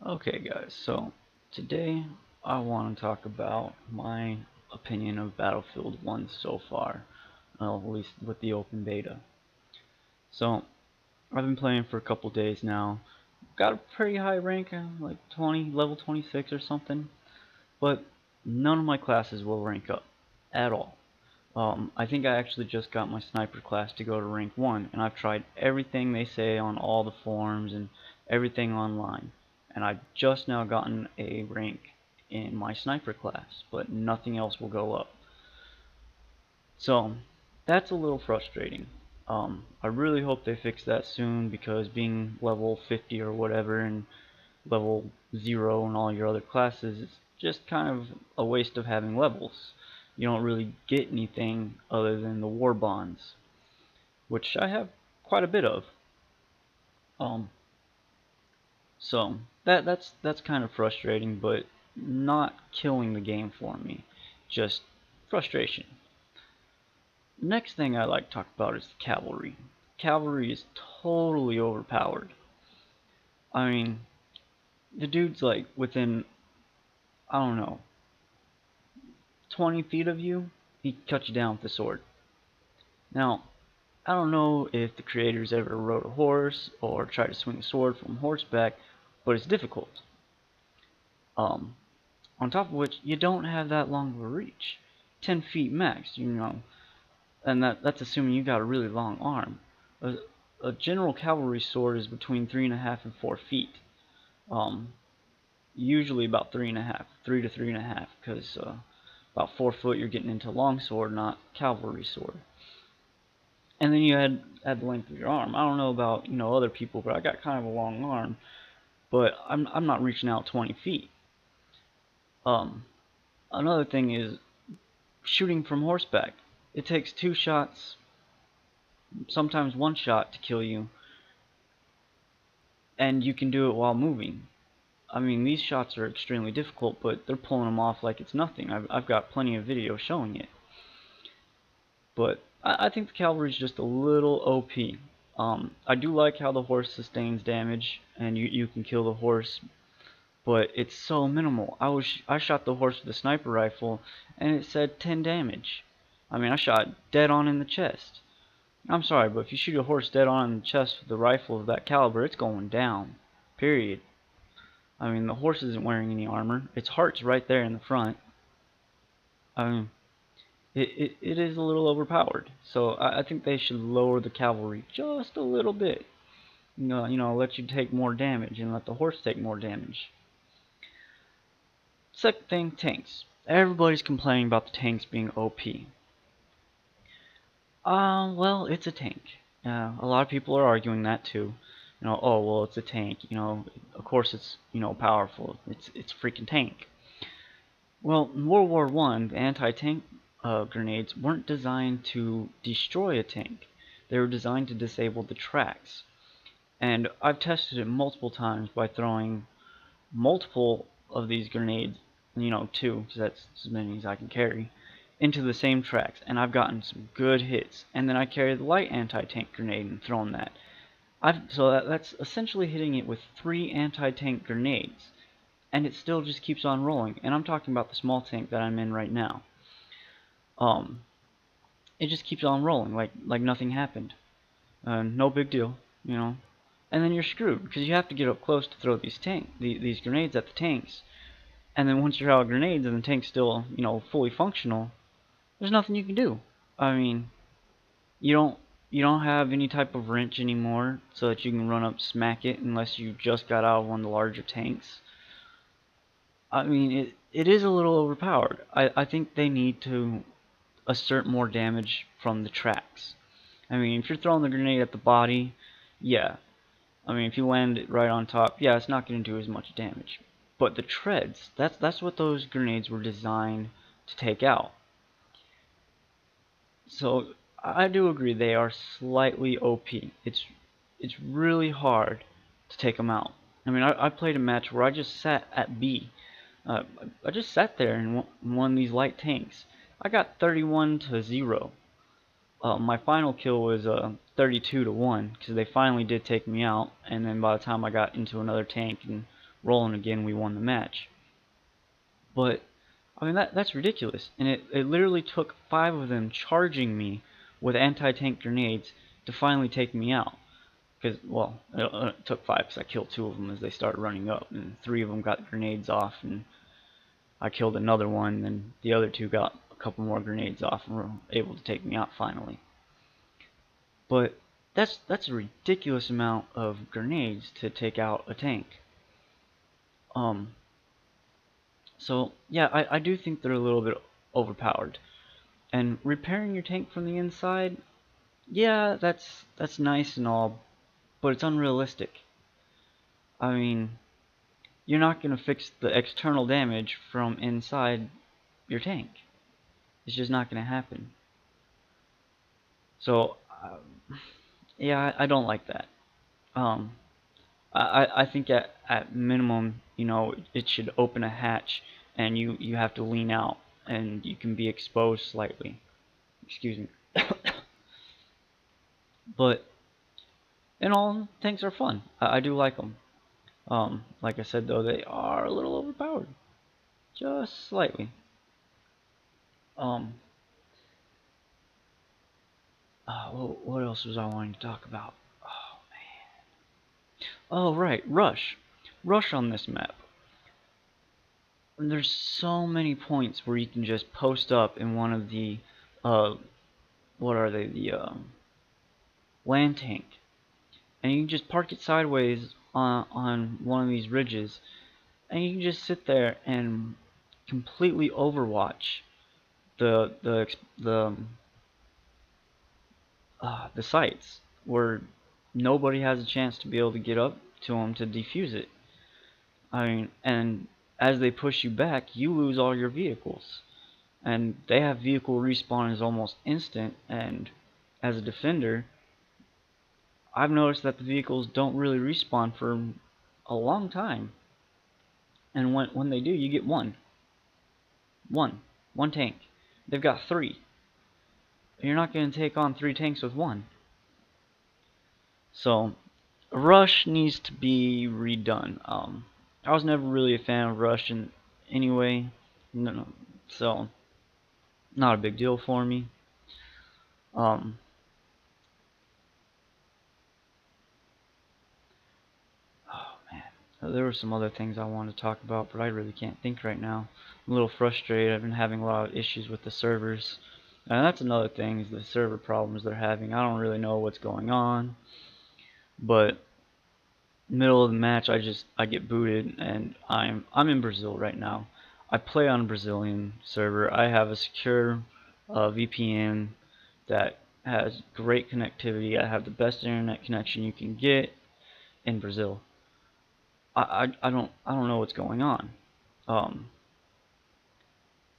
Okay guys, so today I want to talk about my opinion of Battlefield 1 so far, well, at least with the open beta. So I've been playing for a couple days now, got a pretty high rank, like 20, level 26 or something, but none of my classes will rank up at all. I think I actually just got my sniper class to go to rank 1, and I've tried everything they say on all the forums and everything online, and I've just now gotten a rank in my sniper class, but nothing else will go up. So that's a little frustrating. I really hope they fix that soon, because being level 50 or whatever and level 0 in all your other classes is just kind of a waste of having levels. You don't really get anything other than the war bonds, which I have quite a bit of. Um, so that's kind of frustrating, but not killing the game for me. Just frustration. Next thing I like to talk about is the cavalry. Cavalry is totally overpowered. I mean, the dude's like within, I don't know, 20 feet of you, he cuts you down with the sword. Now, I don't know if the creators ever rode a horse or tried to swing a sword from horseback, but it's difficult. Um, on top of which, you don't have that long of a reach. 10 feet max, and that's assuming you got a really long arm. A, a general cavalry sword is between 3.5 and 4 feet. Um, Usually about 3.5, 3 to 3.5, because about 4 foot you're getting into longsword, not cavalry sword. And then you add the length of your arm. I don't know about other people, but I got kind of a long arm, but I'm not reaching out 20 feet. Um, Another thing is shooting from horseback. It takes 2 shots, sometimes 1 shot to kill you, and you can do it while moving. I mean, these shots are extremely difficult, but they're pulling them off like it's nothing. I've got plenty of video showing it. But I think the cavalry is just a little OP. I do like how the horse sustains damage, and you can kill the horse, but it's so minimal. I shot the horse with a sniper rifle, and it said 10 damage. I mean, I shot dead on in the chest. I'm sorry, but if you shoot a horse dead on in the chest with a rifle of that caliber, it's going down. Period. I mean, the horse isn't wearing any armor. Its heart's right there in the front. I mean, it is a little overpowered. So I think they should lower the cavalry just a little bit. Let you take more damage and let the horse take more damage. Second thing, tanks. Everybody's complaining about the tanks being OP. Well, it's a tank. A lot of people are arguing that too. Oh well, it's a tank. Of course it's powerful. It's a freaking tank. Well, in World War I, the anti-tank grenades weren't designed to destroy a tank. They were designed to disable the tracks. And I've tested it multiple times by throwing multiple of these grenades, 2, because that's as many as I can carry, into the same tracks, and I've gotten some good hits. And then I carry the light anti-tank grenade and thrown that. That's essentially hitting it with 3 anti-tank grenades, and it still just keeps on rolling. And I'm talking about the small tank that I'm in right now. Um, it just keeps on rolling like nothing happened. No big deal. And then you're screwed, because you have to get up close to throw these grenades at the tanks. And then once you're out of grenades and the tank's still, fully functional, there's nothing you can do. I mean, you don't you don't have any type of wrench anymore so that you can run up smack it unless you just got out of one of the larger tanks. I mean, it is a little overpowered. I think they need to assert more damage from the tracks. I mean, if you're throwing the grenade at the body, yeah. I mean, if you land it right on top, yeah, it's not going to do as much damage. But the treads, that's what those grenades were designed to take out. So I do agree they are slightly OP. It's really hard to take them out. I mean, I played a match where I just sat at B. Uh, I just sat there and won these light tanks. I got 31 to 0. My final kill was 32 to 1, because they finally did take me out. And then by the time I got into another tank and rolling again, we won the match. But I mean that's ridiculous, and it literally took 5 of them charging me with anti-tank grenades to finally take me out. Because, well, it took 5 because I killed 2 of them as they started running up, and 3 of them got grenades off, and I killed another one, and the other 2 got a couple more grenades off and were able to take me out finally. But that's a ridiculous amount of grenades to take out a tank. So yeah, I do think they're a little bit overpowered. And repairing your tank from the inside, yeah, that's nice and all, but it's unrealistic. I mean, you're not going to fix the external damage from inside your tank. It's just not going to happen. So, yeah, I don't like that. Um, I think at minimum, you know, it should open a hatch and you have to lean out and you can be exposed slightly. Excuse me. But in all, tanks are fun. I do like them. Like I said though, they are a little overpowered, just slightly. Um, what else was I wanting to talk about? Oh man. Oh right, Rush. Rush on this map. There's so many points where you can just post up in one of the, what are they? The land tank, and you can just park it sideways on one of these ridges, and you can just sit there and completely overwatch the the sites where nobody has a chance to be able to get up to them to defuse it. I mean, and as they push you back, you lose all your vehicles. And they have vehicle respawn is almost instant, and as a defender, I've noticed that the vehicles don't really respawn for a long time. And when they do, you get one. One tank. They've got 3. You're not going to take on 3 tanks with 1. So, Rush needs to be redone. I was never really a fan of Rush in anyway, no, so not a big deal for me. Um, oh man, there were some other things I wanted to talk about, but I really can't think right now. I'm a little frustrated. I've been having a lot of issues with the servers, and that's another thing is the server problems they're having. I don't really know what's going on, but middle of the match I get booted and I'm in Brazil right now. I play on a Brazilian server. I have a secure VPN that has great connectivity. I have the best internet connection you can get in Brazil. I don't know what's going on. Um,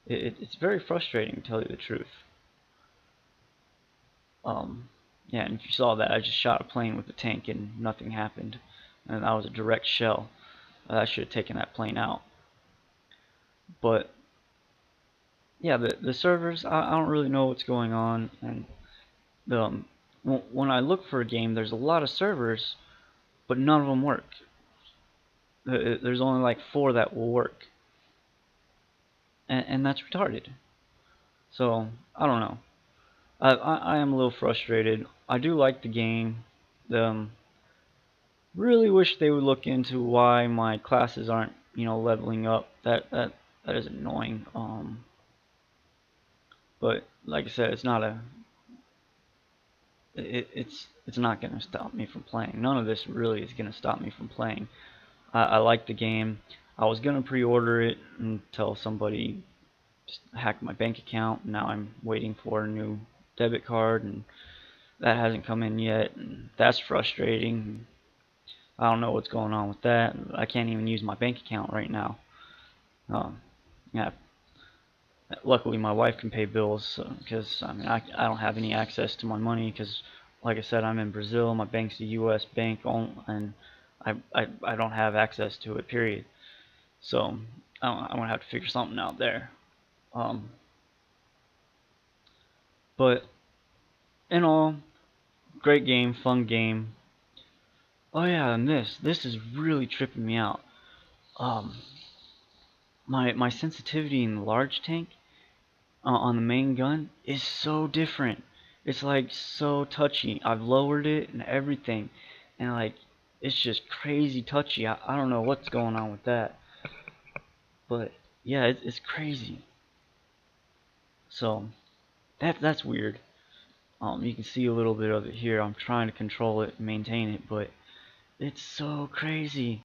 it's very frustrating to tell you the truth. Um, yeah, and if you saw that, I just shot a plane with a tank and nothing happened, and that was a direct shell. I should have taken that plane out. But yeah, the servers, I don't really know what's going on, and when I look for a game, there's a lot of servers, but none of them work. There's only like 4 that will work, and that's retarded. So I don't know. I am a little frustrated. I do like the game. Really wish they would look into why my classes aren't, you know, leveling up. That is annoying. But like I said, it's not a it's not going to stop me from playing. None of this really is going to stop me from playing. I like the game. I was going to pre-order it until somebody just hacked my bank account. Now I'm waiting for a new debit card, and that hasn't come in yet, and that's frustrating. I don't know what's going on with that. I can't even use my bank account right now. Yeah, luckily my wife can pay bills because I mean I don't have any access to my money because like I said, I'm in Brazil. My bank's a U.S. bank, and I don't have access to it, period. So I'm gonna have to figure something out there. Um, but in all, great game, fun game. Oh yeah, and this is really tripping me out. um, my sensitivity in the large tank on the main gun is so different. It's like so touchy. I've lowered it and everything, and like it's just crazy touchy. I don't know what's going on with that, but yeah, it's crazy. So that's weird. You can see a little bit of it here. I'm trying to control it and maintain it, but it's so crazy.